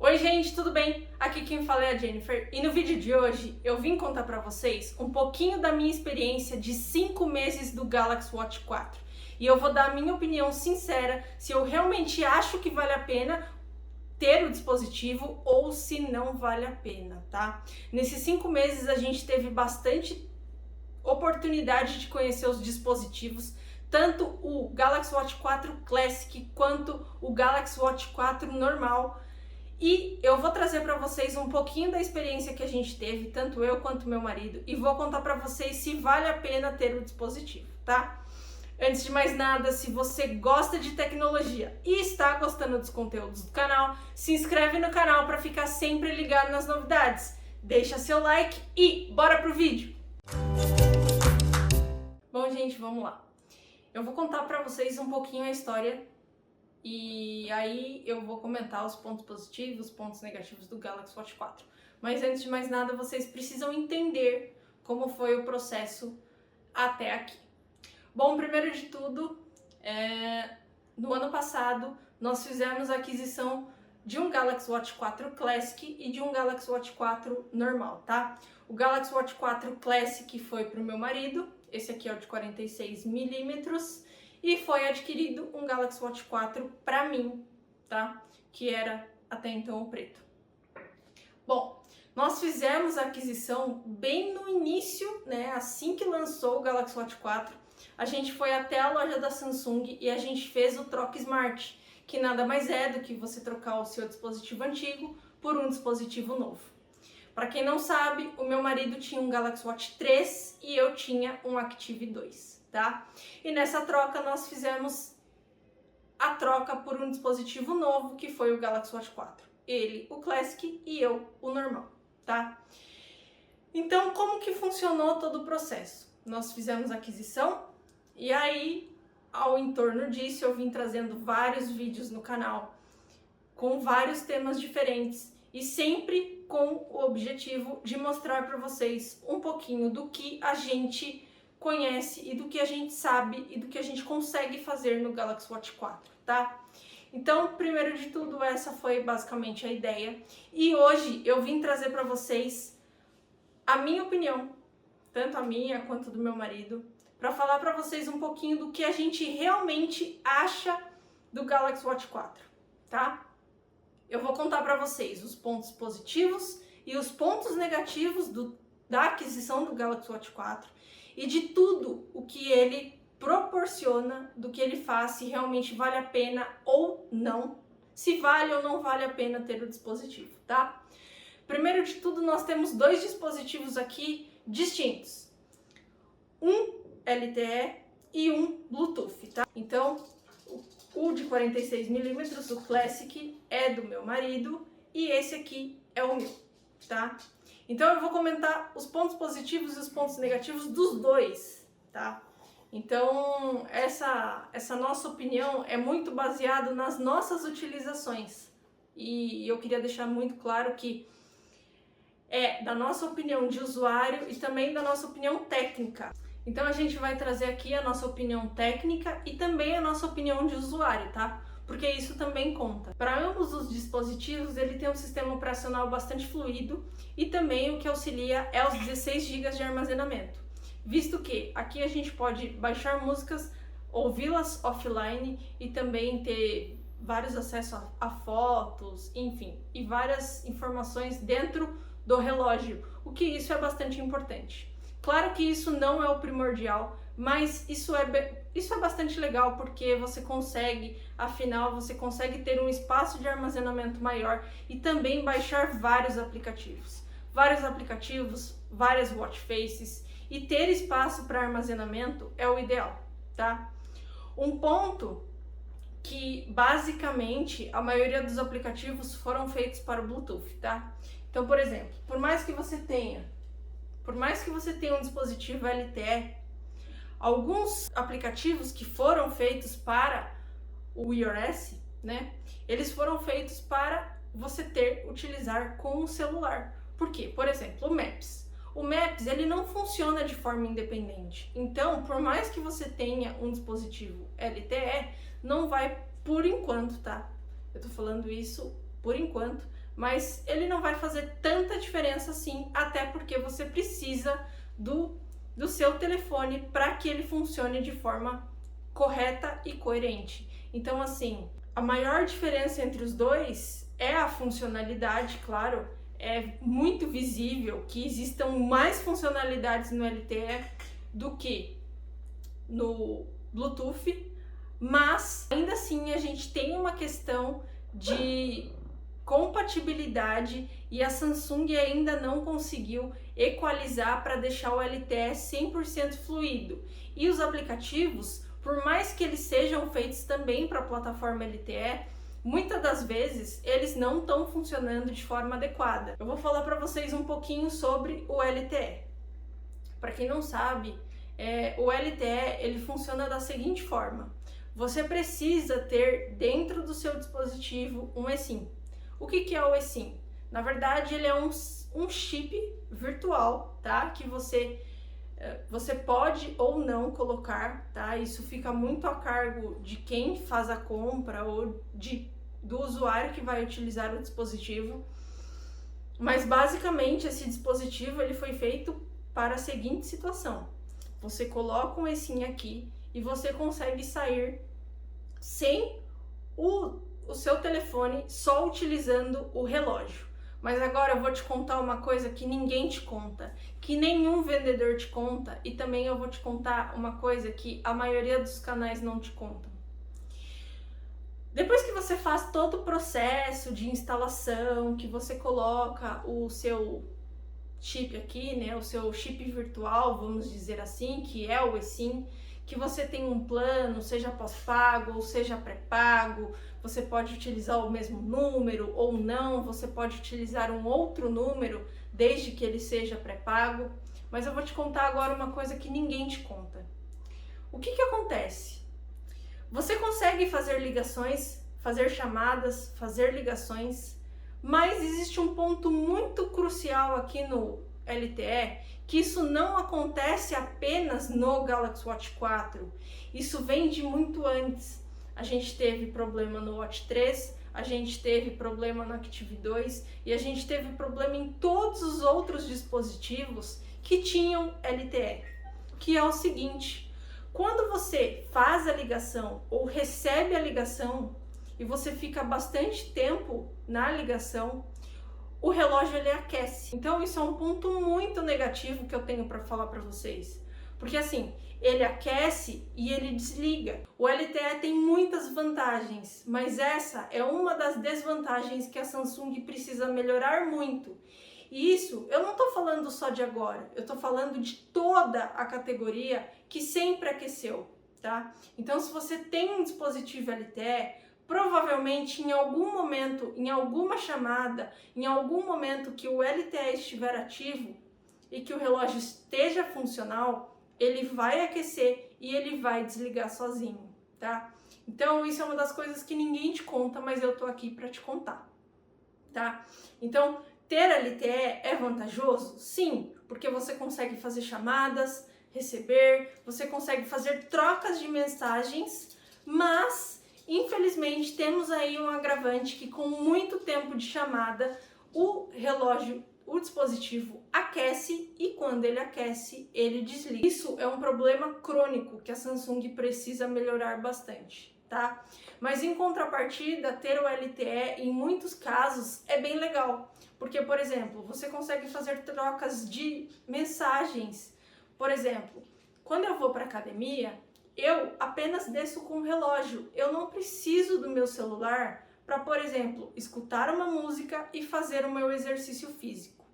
Oi gente, tudo bem? Aqui quem fala é a Jennifer e no vídeo de hoje eu vim contar pra vocês um pouquinho da minha experiência de 5 meses do Galaxy Watch 4 e eu vou dar a minha opinião sincera se eu realmente acho que vale a pena ter o dispositivo ou se não vale a pena, tá? Nesses 5 meses a gente teve bastante oportunidade de conhecer os dispositivos, tanto o Galaxy Watch 4 Classic quanto o Galaxy Watch 4 normal. E eu vou trazer para vocês um pouquinho da experiência que a gente teve, tanto eu quanto meu marido, e vou contar para vocês se vale a pena ter o dispositivo, tá? Antes de mais nada, se você gosta de tecnologia e está gostando dos conteúdos do canal, se inscreve no canal para ficar sempre ligado nas novidades. Deixa seu like e bora pro vídeo! Bom, gente, vamos lá. Eu vou contar para vocês um pouquinho a história e aí eu vou comentar os pontos positivos, os pontos negativos do Galaxy Watch 4. Mas antes de mais nada, vocês precisam entender como foi o processo até aqui. Bom, primeiro de tudo, no ano passado nós fizemos a aquisição de um Galaxy Watch 4 Classic e de um Galaxy Watch 4 normal, tá? O Galaxy Watch 4 Classic foi para o meu marido, esse aqui é o de 46mm, e foi adquirido um Galaxy Watch 4 para mim, tá? Que era até então o preto. Bom, nós fizemos a aquisição bem no início, né? Assim que lançou o Galaxy Watch 4, a gente foi até a loja da Samsung e a gente fez o troca Smart, que nada mais é do que você trocar o seu dispositivo antigo por um dispositivo novo. Para quem não sabe, o meu marido tinha um Galaxy Watch 3 e eu tinha um Active 2, tá? E nessa troca nós fizemos a troca por um dispositivo novo, que foi o Galaxy Watch 4. Ele, o Classic, e eu, o normal, tá? Então, como que funcionou todo o processo? Nós fizemos a aquisição e aí, ao entorno disso, eu vim trazendo vários vídeos no canal com vários temas diferentes e sempre com o objetivo de mostrar para vocês um pouquinho do que a gente conhece e do que a gente sabe e do que a gente consegue fazer no Galaxy Watch 4, tá? Então, primeiro de tudo, essa foi basicamente a ideia. E hoje eu vim trazer para vocês a minha opinião, tanto a minha quanto do meu marido, para falar para vocês um pouquinho do que a gente realmente acha do Galaxy Watch 4, tá? Eu vou contar para vocês os pontos positivos e os pontos negativos da aquisição do Galaxy Watch 4 e de tudo o que ele proporciona, do que ele faz, se realmente vale a pena ou não, se vale ou não vale a pena ter o dispositivo, tá? Primeiro de tudo, nós temos dois dispositivos aqui distintos, um LTE e um Bluetooth, tá? Então, o de 46mm, o Classic, é do meu marido e esse aqui é o meu, tá? Então eu vou comentar os pontos positivos e os pontos negativos dos dois, tá? Então essa nossa opinião é muito baseada nas nossas utilizações e eu queria deixar muito claro que é da nossa opinião de usuário e também da nossa opinião técnica. Então a gente vai trazer aqui a nossa opinião técnica e também a nossa opinião de usuário, tá? Porque isso também conta. Para ambos os dispositivos, ele tem um sistema operacional bastante fluido e também o que auxilia é os 16 GB de armazenamento. Visto que aqui a gente pode baixar músicas, ouvi-las offline e também ter vários acessos a fotos, enfim, e várias informações dentro do relógio, o que isso é bastante importante. Claro que isso não é o primordial, mas isso é bastante legal porque você consegue, afinal, você consegue ter um espaço de armazenamento maior e também baixar vários aplicativos, várias watch faces, e ter espaço para armazenamento é o ideal, tá? Um ponto que basicamente a maioria dos aplicativos foram feitos para o Bluetooth, tá? Então, por exemplo, por mais que você tenha um dispositivo LTE, alguns aplicativos que foram feitos para o iOS, né? Eles foram feitos para você utilizar com o celular. Por quê? Por exemplo, o Maps. O Maps, ele não funciona de forma independente. Então, por mais que você tenha um dispositivo LTE, não vai, por enquanto, tá? Eu tô falando isso por enquanto, mas ele não vai fazer tanta diferença assim, até porque você precisa do seu telefone para que ele funcione de forma correta e coerente. Então, assim, a maior diferença entre os dois é a funcionalidade, claro. É muito visível que existam mais funcionalidades no LTE do que no Bluetooth, mas ainda assim a gente tem uma questão de compatibilidade e a Samsung ainda não conseguiu equalizar para deixar o LTE 100% fluido. E os aplicativos, por mais que eles sejam feitos também para a plataforma LTE, muitas das vezes eles não estão funcionando de forma adequada. Eu vou falar para vocês um pouquinho sobre o LTE. Para quem não sabe, o LTE ele funciona da seguinte forma: você precisa ter dentro do seu dispositivo um eSIM. O que é o eSIM? Na verdade, ele é um chip virtual, tá? Que você pode ou não colocar, tá? Isso fica muito a cargo de quem faz a compra ou do usuário que vai utilizar o dispositivo. Mas basicamente esse dispositivo ele foi feito para a seguinte situação: você coloca um eSIM aqui e você consegue sair sem o seu telefone, só utilizando o relógio. Mas agora eu vou te contar uma coisa que ninguém te conta, que nenhum vendedor te conta, e também eu vou te contar uma coisa que a maioria dos canais não te contam. Depois que você faz todo o processo de instalação, que você coloca o seu chip aqui, né, o seu chip virtual, vamos dizer assim, que é o eSIM, que você tem um plano, seja pós-pago ou seja pré-pago, você pode utilizar o mesmo número ou não, você pode utilizar um outro número, desde que ele seja pré-pago. Mas eu vou te contar agora uma coisa que ninguém te conta. O que acontece? Você consegue fazer ligações, fazer chamadas, fazer ligações, mas existe um ponto muito crucial aqui no LTE, que isso não acontece apenas no Galaxy Watch 4, isso vem de muito antes. A gente teve problema no Watch 3, a gente teve problema no Active 2 e a gente teve problema em todos os outros dispositivos que tinham LTE, que é o seguinte: quando você faz a ligação ou recebe a ligação e você fica bastante tempo na ligação, o relógio ele aquece. Então isso é um ponto muito negativo que eu tenho para falar para vocês. Porque assim, ele aquece e ele desliga. O LTE tem muitas vantagens, mas essa é uma das desvantagens que a Samsung precisa melhorar muito. E isso eu não estou falando só de agora, eu estou falando de toda a categoria que sempre aqueceu, tá? Então se você tem um dispositivo LTE, provavelmente em algum momento, em alguma chamada, em algum momento que o LTE estiver ativo e que o relógio esteja funcional, ele vai aquecer e ele vai desligar sozinho, tá? Então isso é uma das coisas que ninguém te conta, mas eu tô aqui para te contar, tá? Então ter LTE é vantajoso? Sim, porque você consegue fazer chamadas, receber, você consegue fazer trocas de mensagens, mas infelizmente temos aí um agravante que com muito tempo de chamada, o relógio, o dispositivo aquece e quando ele aquece, ele desliga. Isso é um problema crônico que a Samsung precisa melhorar bastante, tá? Mas em contrapartida, ter o LTE em muitos casos é bem legal, porque, por exemplo, você consegue fazer trocas de mensagens. Por exemplo, quando eu vou para academia, eu apenas desço com o relógio, eu não preciso do meu celular para, por exemplo, escutar uma música e fazer o meu exercício físico.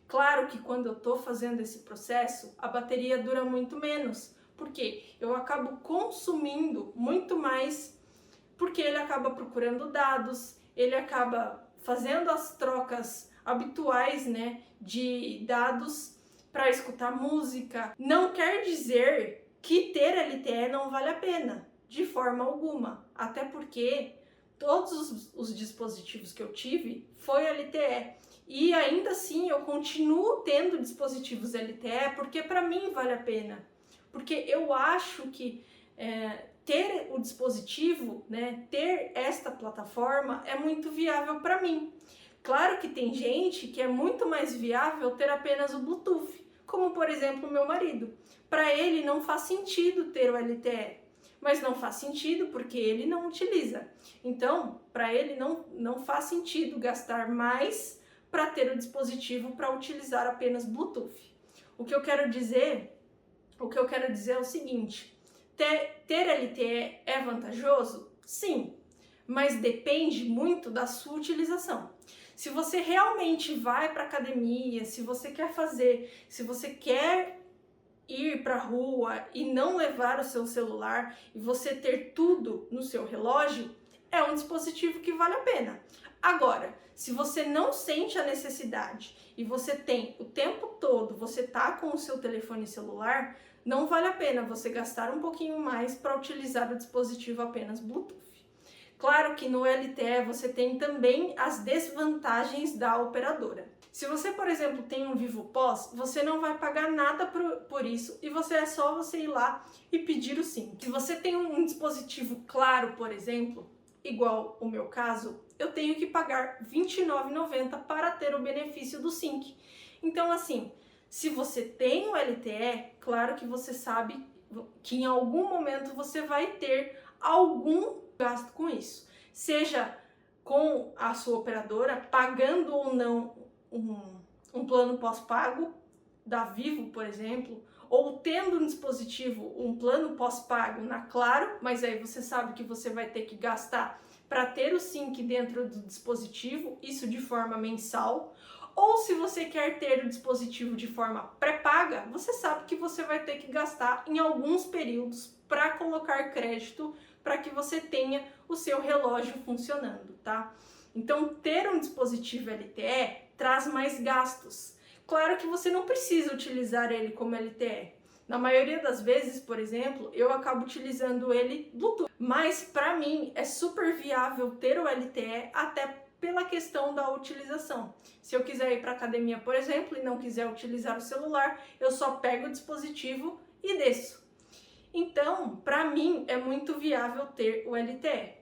Claro que quando eu estou fazendo esse processo, a bateria dura muito menos, porque eu acabo consumindo muito mais, porque ele acaba procurando dados, ele acaba fazendo as trocas habituais, né, de dados para escutar música. Não quer dizer que ter LTE não vale a pena, de forma alguma, até porque todos os dispositivos que eu tive foi LTE e ainda assim eu continuo tendo dispositivos LTE porque para mim vale a pena, porque eu acho que ter o dispositivo, né, ter esta plataforma é muito viável para mim. Claro que tem gente que é muito mais viável ter apenas o Bluetooth, como por exemplo o meu marido. Para ele não faz sentido ter o LTE, mas não faz sentido porque ele não utiliza. Então, para ele não faz sentido gastar mais para ter o dispositivo para utilizar apenas Bluetooth. O que eu quero dizer é o seguinte: ter LTE é vantajoso? Sim, mas depende muito da sua utilização. Se você realmente vai para academia, se você quer ir para a rua e não levar o seu celular e você ter tudo no seu relógio, é um dispositivo que vale a pena. Agora, se você não sente a necessidade e você tem o tempo todo, você tá com o seu telefone celular, não vale a pena você gastar um pouquinho mais para utilizar o dispositivo apenas Bluetooth. Claro que no LTE você tem também as desvantagens da operadora. Se você, por exemplo, tem um Vivo Pós, você não vai pagar nada por isso e é só você ir lá e pedir o SIM. Se você tem um dispositivo Claro, por exemplo, igual o meu caso, eu tenho que pagar R$ 29,90 para ter o benefício do Sync. Então, assim, se você tem o LTE, claro que você sabe que em algum momento você vai ter algum gasto com isso. Seja com a sua operadora, pagando ou não um plano pós-pago da Vivo, por exemplo, ou tendo um dispositivo, um plano pós-pago na Claro, mas aí você sabe que você vai ter que gastar para ter o Sync dentro do dispositivo, isso de forma mensal. Ou se você quer ter o dispositivo de forma pré-paga, você sabe que você vai ter que gastar em alguns períodos para colocar crédito para que você tenha o seu relógio funcionando, tá? Então, ter um dispositivo LTE traz mais gastos. Claro que você não precisa utilizar ele como LTE. Na maioria das vezes, por exemplo, eu acabo utilizando ele Bluetooth. Mas para mim é super viável ter o LTE até pela questão da utilização. Se eu quiser ir para academia, por exemplo, e não quiser utilizar o celular, eu só pego o dispositivo e desço. Então, para mim é muito viável ter o LTE.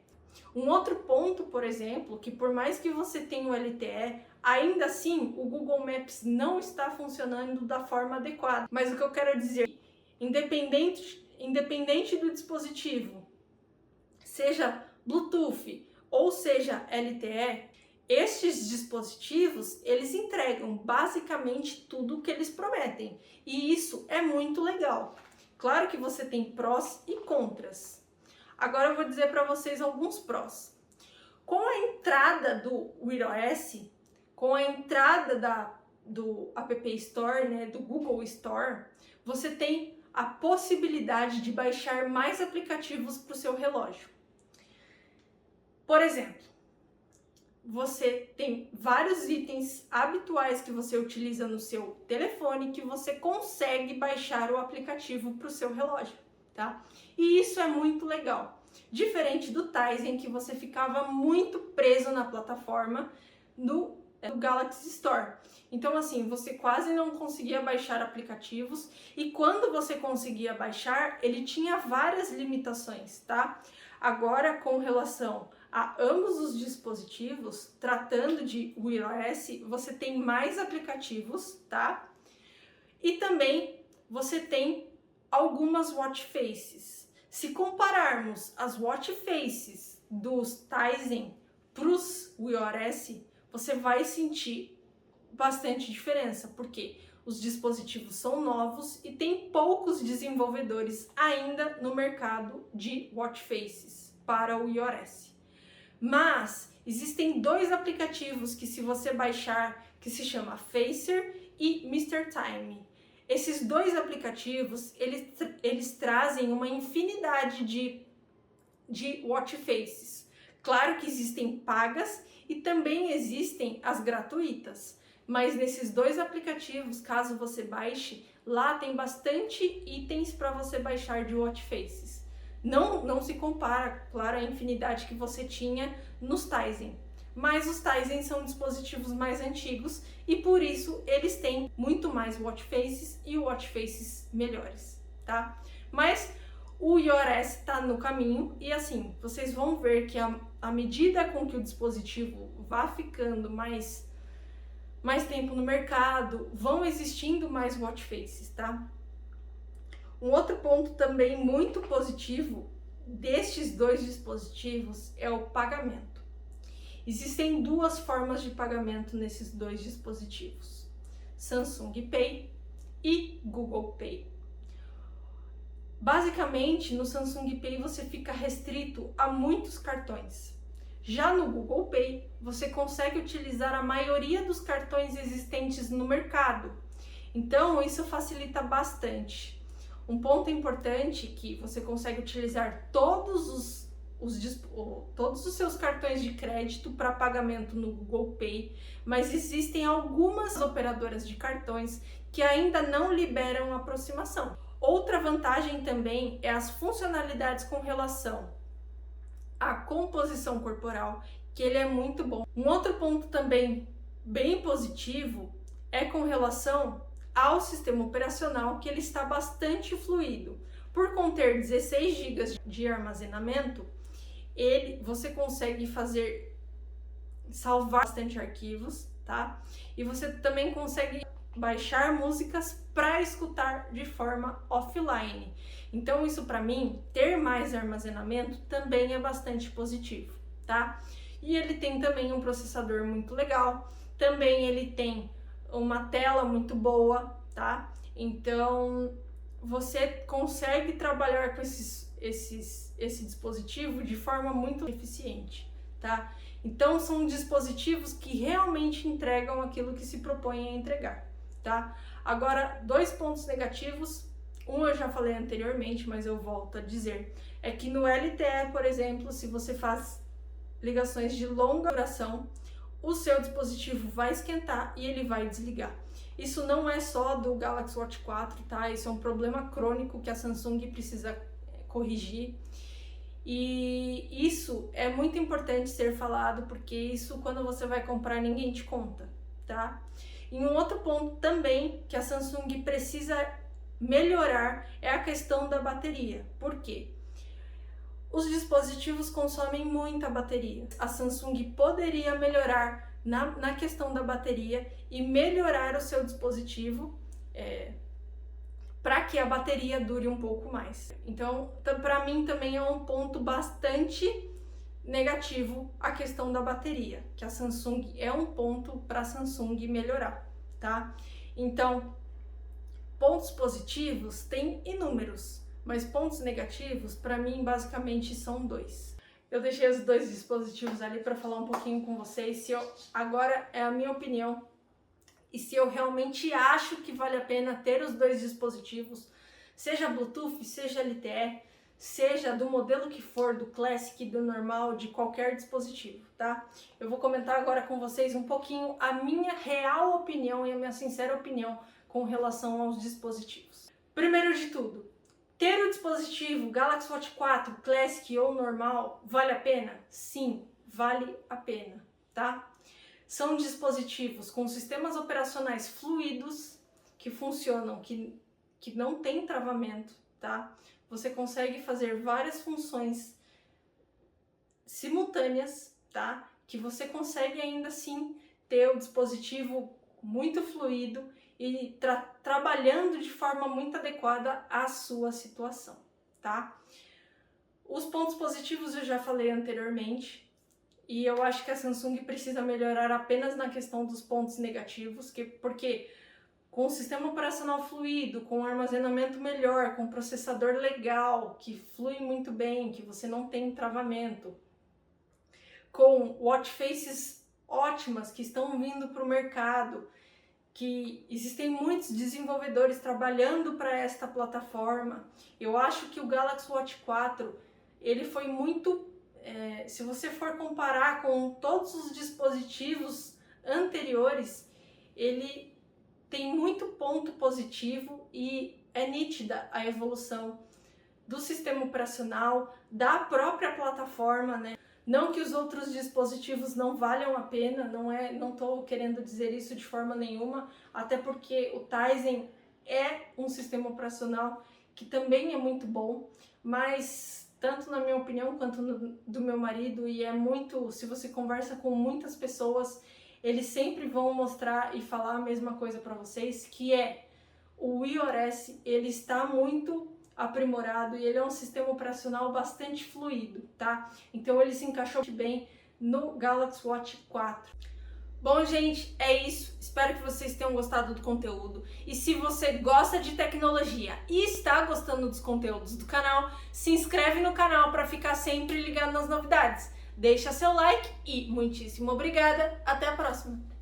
Um outro ponto, por exemplo, que por mais que você tenha o LTE, ainda assim o Google Maps não está funcionando da forma adequada. Mas o que eu quero dizer, independente do dispositivo, seja Bluetooth ou seja LTE, estes dispositivos, eles entregam basicamente tudo o que eles prometem. E isso é muito legal. Claro que você tem prós e contras. Agora eu vou dizer para vocês alguns prós. Com a entrada do Wear OS, com a entrada do App Store, né, do Google Store, você tem a possibilidade de baixar mais aplicativos para o seu relógio. Por exemplo, você tem vários itens habituais que você utiliza no seu telefone que você consegue baixar o aplicativo para o seu relógio, tá? E isso é muito legal. Diferente do Tizen, que você ficava muito preso na plataforma do Galaxy Store. Então, assim, você quase não conseguia baixar aplicativos e quando você conseguia baixar, ele tinha várias limitações, tá? Agora, com relação a ambos os dispositivos, tratando de Wear OS, você tem mais aplicativos, tá? E também você tem algumas watch faces. Se compararmos as watch faces dos Tizen para os Wear OS, você vai sentir bastante diferença, porque os dispositivos são novos e tem poucos desenvolvedores ainda no mercado de watch faces para o iOS. Mas existem dois aplicativos que se você baixar, que se chama Facer e Mr. Time. Esses dois aplicativos, eles trazem uma infinidade de watch faces. Claro que existem pagas e também existem as gratuitas. Mas nesses dois aplicativos, caso você baixe, lá tem bastante itens para você baixar de watch faces. Não se compara, claro, à infinidade que você tinha nos Tizen. Mas os Tizen são dispositivos mais antigos e por isso eles têm muito mais watch faces e watch faces melhores, tá? Mas o iOS está no caminho e assim, vocês vão ver que à medida com que o dispositivo vá ficando mais tempo no mercado, vão existindo mais watch faces, tá? Um outro ponto também muito positivo destes dois dispositivos é o pagamento. Existem duas formas de pagamento nesses dois dispositivos: Samsung Pay e Google Pay. Basicamente, no Samsung Pay você fica restrito a muitos cartões. Já no Google Pay, você consegue utilizar a maioria dos cartões existentes no mercado. Então, isso facilita bastante. Um ponto importante é que você consegue utilizar todos os seus cartões de crédito para pagamento no Google Pay, mas existem algumas operadoras de cartões que ainda não liberam aproximação. Outra vantagem também é as funcionalidades com relação à composição corporal, que ele é muito bom. Um outro ponto também bem positivo é com relação ao sistema operacional, que ele está bastante fluido. Por conter 16 GB de armazenamento, você consegue salvar bastante arquivos, tá? E você também consegue baixar músicas para escutar de forma offline. Então isso para mim, ter mais armazenamento também é bastante positivo, tá? E ele tem também um processador muito legal, também ele tem uma tela muito boa, tá? Então você consegue trabalhar com esse dispositivo de forma muito eficiente, tá? Então são dispositivos que realmente entregam aquilo que se propõem a entregar, tá? Agora, dois pontos negativos, um eu já falei anteriormente, mas eu volto a dizer, é que no LTE, por exemplo, se você faz ligações de longa duração, o seu dispositivo vai esquentar e ele vai desligar. Isso não é só do Galaxy Watch 4, tá? Isso é um problema crônico que a Samsung precisa corrigir. E isso é muito importante ser falado, porque isso, quando você vai comprar, ninguém te conta, tá? E um outro ponto também que a Samsung precisa melhorar é a questão da bateria. Por quê? Os dispositivos consomem muita bateria. A Samsung poderia melhorar na questão da bateria e melhorar o seu dispositivo para que a bateria dure um pouco mais. Então, para mim também é um ponto bastante negativo a questão da bateria, que a Samsung é um ponto para a Samsung melhorar, tá? Então, pontos positivos tem inúmeros, mas pontos negativos para mim basicamente são dois. Eu deixei os dois dispositivos ali para falar um pouquinho com vocês. Agora é a minha opinião e se eu realmente acho que vale a pena ter os dois dispositivos, seja Bluetooth, seja LTE, seja do modelo que for, do Classic, do normal, de qualquer dispositivo, tá? Eu vou comentar agora com vocês um pouquinho a minha real opinião e a minha sincera opinião com relação aos dispositivos. Primeiro de tudo, ter o dispositivo Galaxy Watch 4 Classic ou normal vale a pena? Sim, vale a pena, tá? São dispositivos com sistemas operacionais fluidos, que funcionam, que não tem travamento, tá? Você consegue fazer várias funções simultâneas, tá? Que você consegue ainda assim ter o dispositivo muito fluido e trabalhando de forma muito adequada à sua situação, tá? Os pontos positivos eu já falei anteriormente e eu acho que a Samsung precisa melhorar apenas na questão dos pontos negativos, porque com o sistema operacional fluido, com armazenamento melhor, com processador legal, que flui muito bem, que você não tem travamento, com watch faces ótimas que estão vindo para o mercado, que existem muitos desenvolvedores trabalhando para esta plataforma. Eu acho que o Galaxy Watch 4, ele foi muito, se você for comparar com todos os dispositivos anteriores, ele tem muito ponto positivo e é nítida a evolução do sistema operacional, da própria plataforma, né? Não que os outros dispositivos não valham a pena, não estou querendo dizer isso de forma nenhuma, até porque o Tizen é um sistema operacional que também é muito bom, mas tanto na minha opinião quanto do meu marido, e é muito, se você conversa com muitas pessoas, eles sempre vão mostrar e falar a mesma coisa para vocês, que é o iOS, ele está muito aprimorado e ele é um sistema operacional bastante fluido, tá? Então ele se encaixou bem no Galaxy Watch 4. Bom, gente, é isso. Espero que vocês tenham gostado do conteúdo. E se você gosta de tecnologia e está gostando dos conteúdos do canal, se inscreve no canal para ficar sempre ligado nas novidades. Deixa seu like e muitíssimo obrigada. Até a próxima!